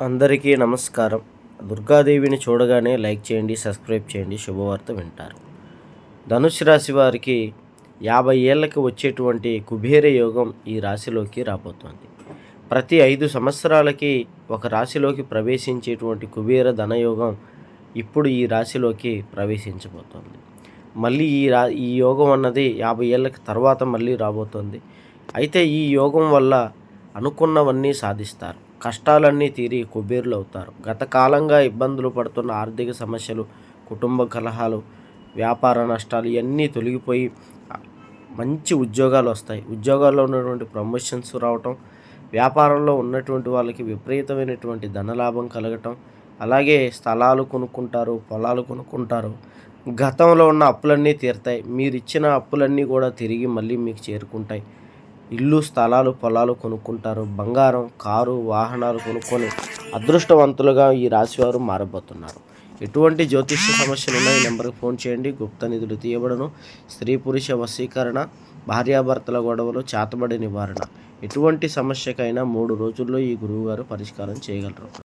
అందరికీ నమస్కారం. దుర్గాదేవిని చూడగానే లైక్ చేయండి, సబ్స్క్రైబ్ చేయండి, శుభవార్త వింటారు. ధనుసు రాశి వారికి 50 ఏళ్ళకి వచ్చేటువంటి కుబేర యోగం ఈ రాశిలోకి రాబోతోంది. ప్రతి 5 సంవత్సరాలకి ఒక రాశిలోకి ప్రవేశించేటువంటి కుబేర ధనయోగం ఇప్పుడు ఈ రాశిలోకి ప్రవేశించబోతోంది. మళ్ళీ ఈ యోగం అన్నది 50 ఏళ్ళకి తర్వాత మళ్ళీ రాబోతోంది. అయితే ఈ యోగం వల్ల అనుకున్నవన్నీ సాధిస్తారు. కష్టాలన్నీ తీరి కుబేరులు అవుతారు. గత కాలంగా ఇబ్బందులు పడుతున్న ఆర్థిక సమస్యలు, కుటుంబ కలహాలు, వ్యాపార నష్టాలు ఇవన్నీ తొలగిపోయి మంచి ఉద్యోగాలు వస్తాయి. ఉద్యోగాల్లో ఉన్నటువంటి ప్రమోషన్స్ రావటం, వ్యాపారంలో ఉన్నటువంటి వాళ్ళకి విపరీతమైనటువంటి ధనలాభం కలగటం, అలాగే స్థలాలు కొనుక్కుంటారు, పొలాలు కొనుక్కుంటారు. గతంలో ఉన్న అప్పులన్నీ తీరుతాయి. మీరు ఇచ్చిన అప్పులన్నీ కూడా తిరిగి మళ్ళీ మీకు చేరుకుంటాయి. ఇల్లు, స్థలాలు, పొలాలు కొనుక్కుంటారు. బంగారం, కారు, వాహనాలు కొనుక్కొని అదృష్టవంతులుగా ఈ రాశివారు మారబోతున్నారు. ఎటువంటి జ్యోతిష్య సమస్యలు ఉన్నాయి, నెంబర్కి ఫోన్ చేయండి. గుప్త నిధులు తీయబడను. స్త్రీ పురుష వశీకరణ, భార్యాభర్తల గొడవలు, చేతబడి నివారణ, ఎటువంటి సమస్యకైనా 3 రోజుల్లో ఈ గురువుగారు పరిష్కారం చేయగలరు.